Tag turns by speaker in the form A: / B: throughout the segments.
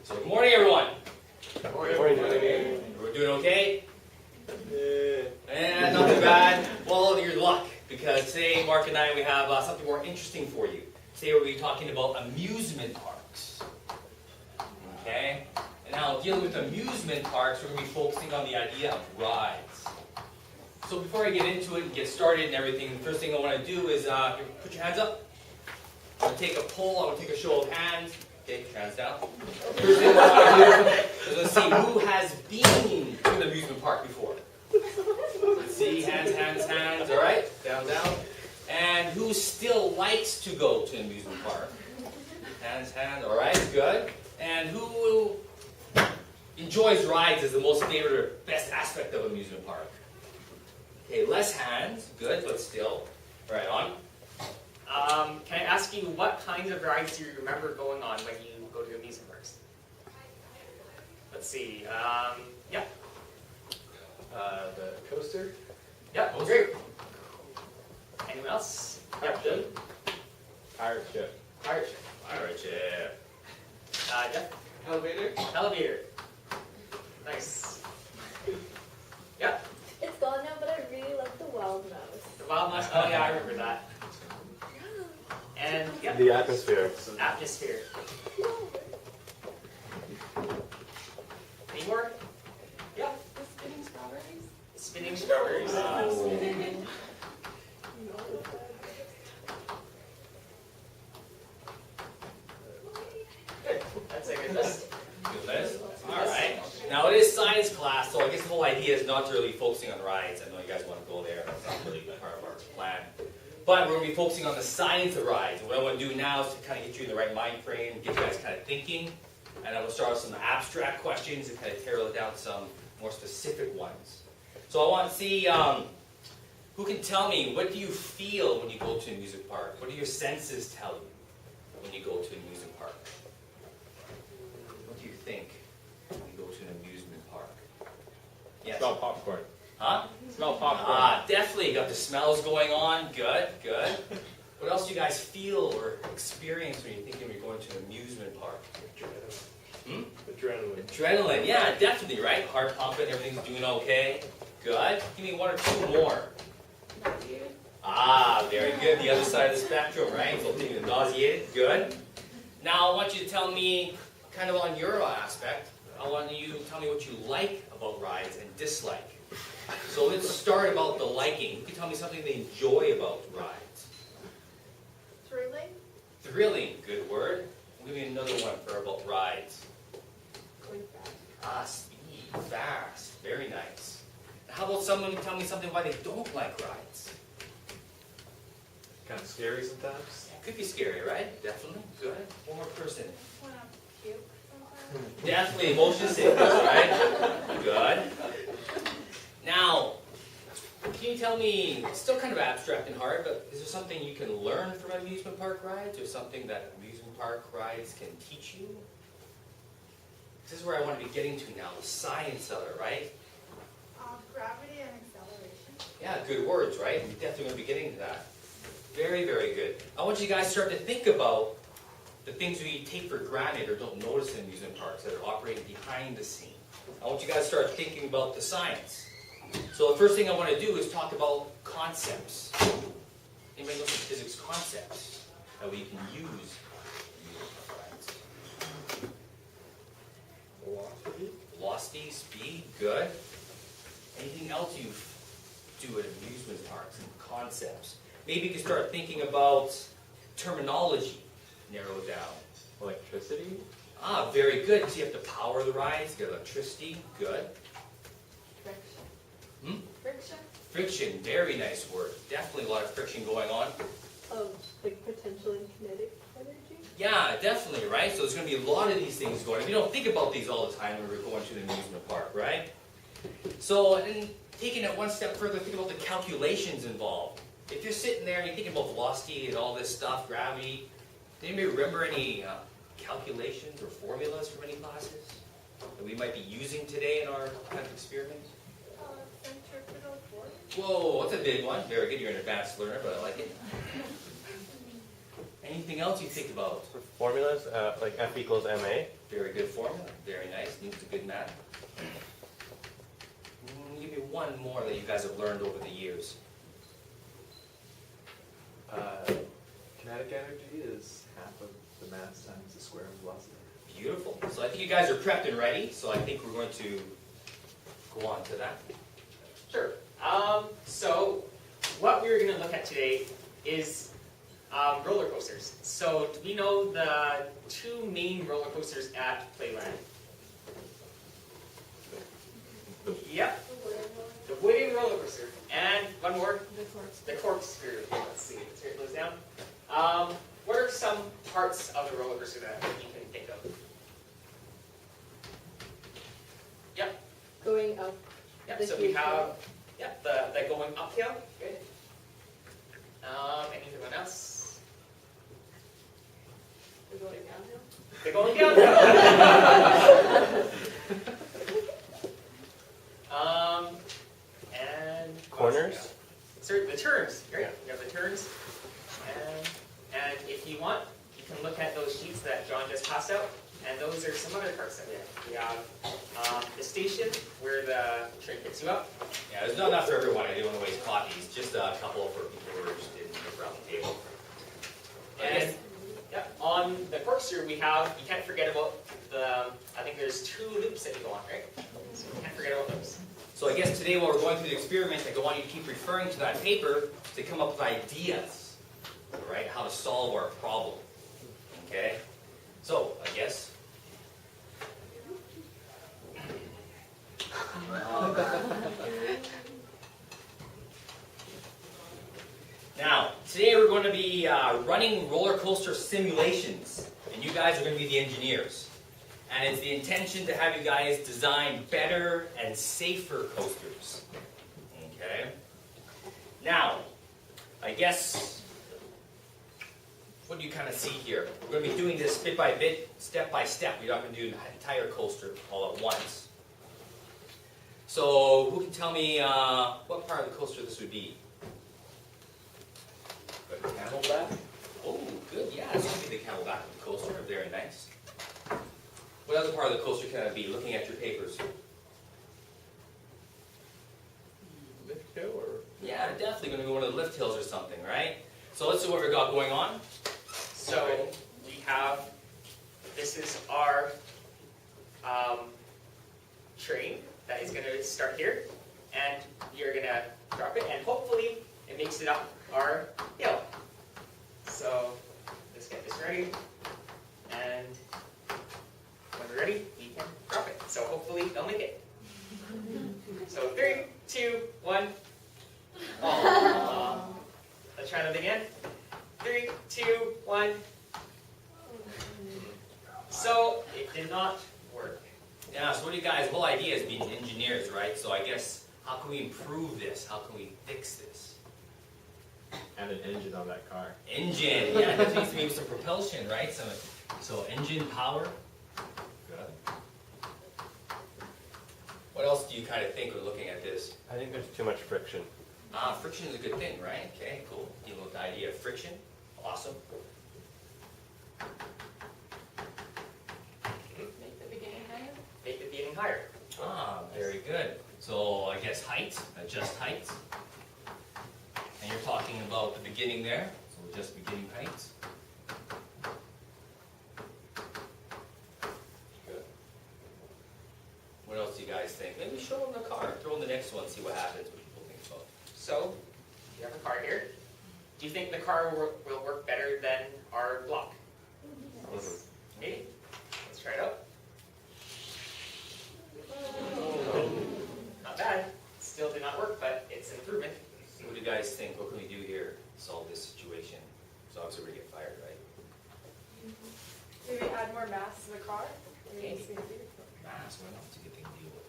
A: So good morning, everyone.
B: Good morning.
A: We're doing okay? Not too bad. Well, your luck, because today Mark and I, we have something more interesting for you. Today we'll be talking about amusement parks. Okay? And now, dealing with amusement parks, we're going to be focusing on the idea of rides. So before I get into it and get started and everything, the first thing I want to do is put your hands up. I'm going to take a poll. I'm going to take a show of hands. Okay, hands down. First thing I want to do is let's see who has been to an amusement park before. Let's see, hands. All right, down. And who still likes to go to an amusement park? Hands. All right, good. And who enjoys rides as the most favorite or best aspect of amusement park? Okay, less hands. Good, but still. Right on.
B: Can I ask you what kinds of rides do you remember going on when you go to amusement parks? Let's see. Yeah.
C: The coaster?
B: Yeah, great. Anyone else? Yep.
C: Pirate ship.
B: Pirate ship.
A: Pirate ship.
B: Jeff?
C: Elevator?
B: Elevator. Nice. Yeah.
D: It's gone now, but I really love the wild mouse.
B: The wild mouse. Oh yeah, I remember that. And yeah.
C: The atmosphere.
B: Atmosphere. Any more? Yeah.
D: The spinning strawberries.
B: Spinning strawberries. Good. That's a good list.
A: Good list? Alright. Now it is science class, so I guess the whole idea is not really focusing on rides. I know you guys want to go there, that's not really part of our plan. But we're going to be focusing on the science of rides. And what I want to do now is to kind of get you in the right mind frame, get you guys kind of thinking. And I'm going to start with some abstract questions and kind of narrow it down to some more specific ones. So I want to see who can tell me, what do you feel when you go to an amusement park? What do your senses tell you when you go to an amusement park? What do you think when you go to an amusement park? Yes.
C: Smell popcorn.
A: Huh?
C: Smell popcorn.
A: Definitely got the smells going on. Good. What else do you guys feel or experience when you're thinking you're going to an amusement park?
C: Adrenaline.
A: Adrenaline, yeah, definitely, right? Heart pumping, everything's doing okay. Good. Give me one or two more. Very good. The other side of the spectrum, right? So thinking nauseated. Good. Now I want you to tell me, kind of on your aspect, I want you to tell me what you like about rides and dislike. So let's start about the liking. You can tell me something they enjoy about rides.
D: Thrilling.
A: Thrilling, good word. I'll give you another one for about rides.
D: Going fast.
A: Speed, fast, very nice. How about someone tell me something why they don't like rides?
C: Kind of scary sometimes.
A: Could be scary, right? Definitely. Good. One more person.
D: When I'm cute sometimes.
A: Definitely motion sickness, right? Good. Now, can you tell me, it's still kind of abstract and hard, but is there something you can learn from amusement park rides, or something that amusement park rides can teach you? This is where I want to be getting to now, the science of it, right?
D: Gravity and acceleration.
A: Yeah, good words, right? We're definitely going to be getting to that. Very, very good. I want you guys to start to think about the things we take for granted or don't notice in amusement parks that are operating behind the scene. I want you guys to start thinking about the science. So the first thing I want to do is talk about concepts. Anybody know some physics concepts that we can use in amusement park rides? Velocity, speed, good. Anything else you do at amusement parks and concepts? Maybe you can start thinking about terminology, narrow it down.
C: Electricity.
A: Very good. So you have to power the rides, get electricity, good.
D: Friction. Friction.
A: Friction, very nice word. Definitely a lot of friction going on.
D: Like potential and kinetic energy.
A: Yeah, definitely, right? So there's going to be a lot of these things going on. We don't think about these all the time when we're going to the amusement park, right? So, and taking it one step further, think about the calculations involved. If you're sitting there and you're thinking about velocity and all this stuff, gravity, do anybody remember any calculations or formulas from any classes that we might be using today in our kind of experiments?
D: Centripetal force.
A: Whoa, that's a big one. Very good. You're an advanced learner, but I like it. Anything else you think about?
E: Formulas, like F equals MA.
A: Very good formula. Very nice. Needs a good math. Give me one more that you guys have learned over the years.
C: Kinetic energy is half of the mass times the square of velocity.
A: Beautiful. So I think you guys are prepped and ready. So I think we're going to go on to that.
B: Sure. So what we're going to look at today is roller coasters. So do we know the two main roller coasters at Playland? Yep, the wooden roller coaster. And one more, the corkscrew. Let's see, let's write those down. What are some parts of the roller coaster that you can think of? Yep.
D: Going up.
B: Yep,
D: The
B: so we
D: huge
B: have
D: hill.
B: the going uphill. Good. Anyone else?
D: We're going downhill.
B: The going downhill. And
E: Corners.
B: Sorry, the turns. Right.
E: Yeah.
B: We have the turns. And if you want, you can look at those sheets that John just passed out. And those are some other parts that we have. We have the station where the train picks you up.
A: Yeah, there's not enough for everyone. I didn't want to waste copies. Just a couple for people who are interested in the around the table.
B: And on the corkscrew we have, you can't forget about I think there's 2 loops that you go on, right? So you can't forget about those.
A: So I guess today while we're going through the experiment, I want you to keep referring to that paper to come up with ideas, right? How to solve our problem, okay? So, I guess. Now, today we're going to be running roller coaster simulations, and you guys are going to be the engineers. And it's the intention to have you guys design better and safer coasters. Okay? Now, I guess, what do you kind of see here? We're going to be doing this bit by bit, step by step. We're not going to do the entire coaster all at once. So, who can tell me what part of the coaster this would be?
C: The camelback?
A: Oh, good. Yeah, this would be the camelback of the coaster. Very nice. What other part of the coaster can it be? Looking at your papers.
C: Lift hill or?
A: Yeah, definitely going to be one of the lift hills or something, right? So let's see what we've got going on.
B: So we have, this is our train that is going to start here, and you're going to drop it, and hopefully it makes it up our hill. So let's get this ready, and when we're ready, we can drop it. So hopefully they'll make it. So 3, 2, 1. Oh. Let's try that again. 3, 2, 1. So it did not work.
A: Yeah, so what do you guys, the whole idea is being engineers, right? So I guess, how can we improve this? How can we fix this?
C: And an engine on that car.
A: Engine, yeah, there needs to be some propulsion, right? So engine power. Good. What else do you kind of think when looking at this?
E: I think there's too much friction.
A: Friction is a good thing, right? Okay, cool. Dealing with the idea of friction. Awesome.
D: Make the beginning higher.
B: Make the beginning higher.
A: Very good. So I guess height, adjust height. And you're talking about the beginning there, so just beginning height. Good. What else do you guys think? Maybe show them the car. Throw in the next one, see what happens, what people think about.
B: So you have a car here. Do you think the car will work better than our block? Maybe. Let's try it out. Not bad. Still did not work, but it's an improvement.
A: What do you guys think? What can we do here to solve this situation? So obviously we're going to get fired, right?
F: Maybe add more mass to the car?
A: Maybe. Mass, well, that's a good thing to deal with.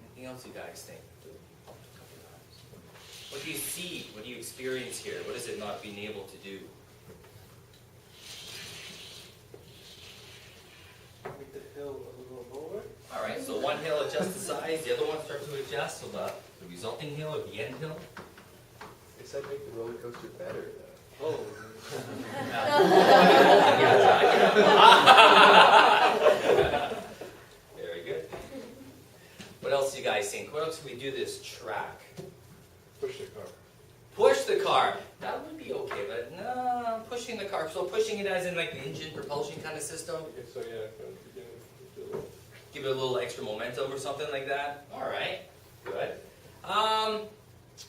A: Anything else you guys think? What do you see? What do you experience here? What is it not being able to do?
G: Make the hill a little lower.
A: All right, so one hill adjusts the size, the other one starts to adjust, so the resulting hill or the end hill.
C: It's said make the roller coaster better, though.
G: Oh.
A: Very good. What else do you guys think? What else can we do this track?
G: Push the car.
A: Push the car. That would be okay, but no, pushing the car. So pushing it as in like the engine propulsion kind of system.
G: Okay, so yeah, from the beginning.
A: Give it a little extra momentum or something like that. All right, good.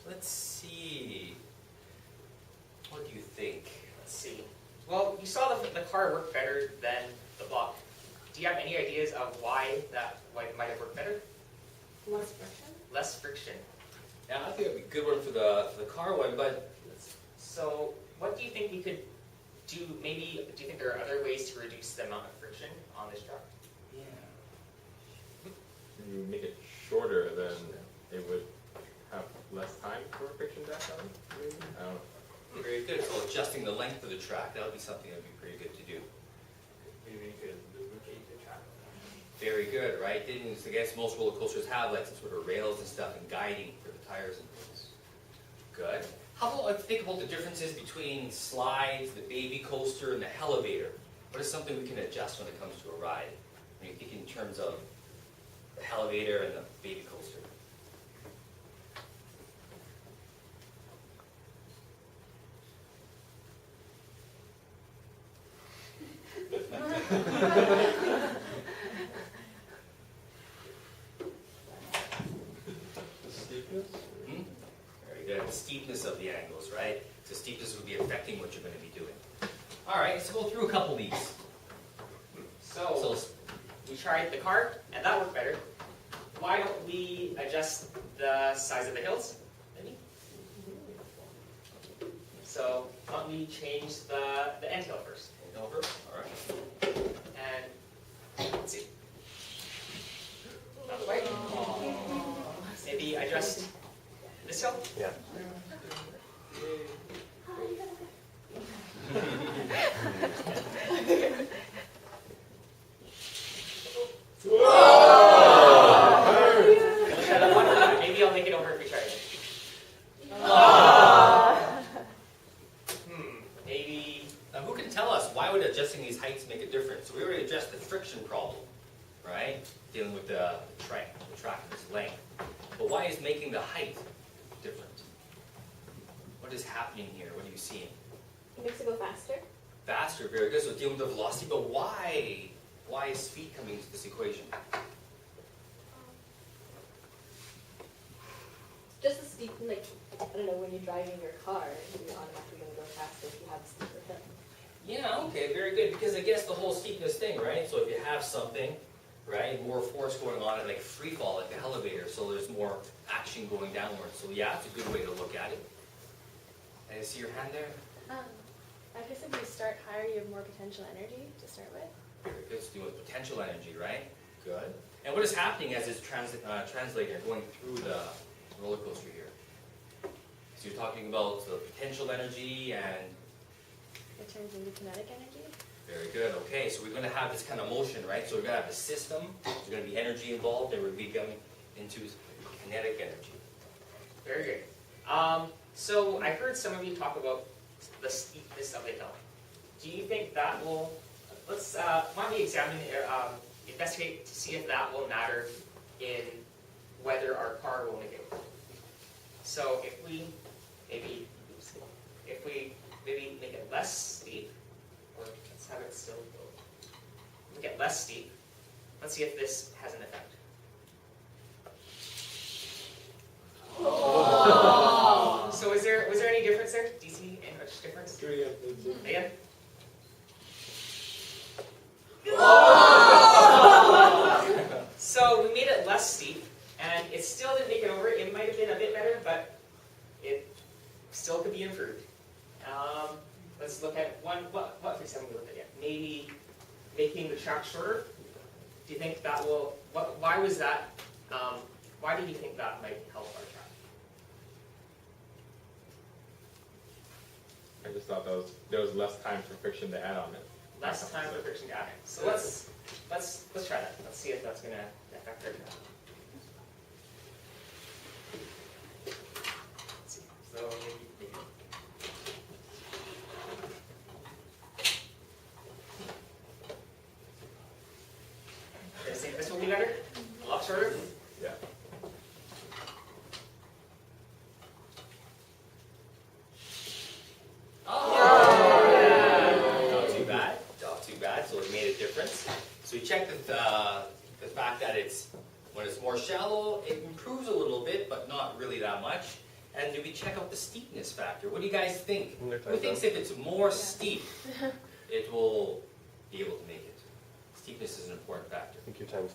A: Let's see. What do you think?
B: Let's see. Well, you saw the car work better than the block. Do you have any ideas of why it might have worked better?
D: Less friction?
B: Less friction.
A: Yeah, I think it'd be a good one for the car one, but
B: So, what do you think we could do? Maybe, do you think there are other ways to reduce the amount of friction on this truck?
A: yeah.
E: You make it shorter, then it would have less time for friction to happen. Maybe? I don't know.
A: Very good. So adjusting the length of the track, that would be something that would be pretty good to do.
C: Maybe you could lubricate the track.
A: Very good, right? Didn't I guess most roller coasters have like some sort of rails and stuff and guiding for the tires and things. Good. How about let's think about the differences between slides, the baby coaster, and the elevator. What is something we can adjust when it comes to a ride? When you think in terms of the elevator and the baby coaster.
G: The steepness?
A: Hmm? Very good. The steepness of the angles, right? The steepness would be affecting what you're going to be doing. All right, let's go through a couple of these.
B: So, we tried the car, and that worked better. Why don't we adjust the size of the hills? Maybe? So, why don't we change the end hill first?
A: Over. All right.
B: And, let's see. Not quite. Maybe adjust this hill?
E: Yeah.
B: Maybe I'll make it over if we try it. Maybe.
A: Now, who can tell us why would adjusting these heights make a difference? So we already addressed the friction problem, right? Dealing with the track, this length. But why is making the height different? What is happening here? What are you seeing?
D: It makes it go faster.
A: Faster, very good. So dealing with the velocity, but why? Why is speed coming into this equation?
D: Just a steep, like, I don't know, when you're driving your car, you're automatically going to go faster if you have a steeper hill.
A: Yeah, okay, very good. Because I guess the whole steepness thing, right? So if you have something, right, more force going on at like free fall, like the elevator, so there's more action going downwards. So yeah, it's a good way to look at it. And I see your hand there.
F: I guess if you start higher, you have more potential energy to start with.
A: Very good. It's doing with potential energy, right? Good. And what is happening as it's translating, going through the roller coaster here? So you're talking about the potential energy and
F: It turns into kinetic energy.
A: very good. Okay, so we're going to have this kind of motion, right? So we're going to have a system. There's going to be energy involved, and we're going to be going into kinetic energy.
B: Very good. So I heard some of you talk about the steepness of the hill. Do you think that will, let's, why don't we examine, investigate to see if that will matter in whether our car will make it over. So if we maybe make it less steep, or let's have it still go, make it less steep, let's see if this has an effect. So was there any difference there? Do you see any much difference? Again? So we made it less steep, and it still didn't make it over. It might have been a bit better, but it still could be improved. Let's look at what for example we look at yet? Maybe making the track shorter. Do you think that will? Why was that? Why do you think that might help our track?
E: I just thought there was less time for friction to add on it.
B: Less time for friction to add. So let's try that. Let's see if that's going to affect our track. Let's see. So maybe
A: When it's more shallow, it improves a little bit, but not really that much. And do we check out the steepness factor? What do you guys think?
G: When they're
A: Who
G: tied
A: thinks
G: down.
A: if it's more steep, it will be able to make it? Steepness is an important factor.
G: I think your time's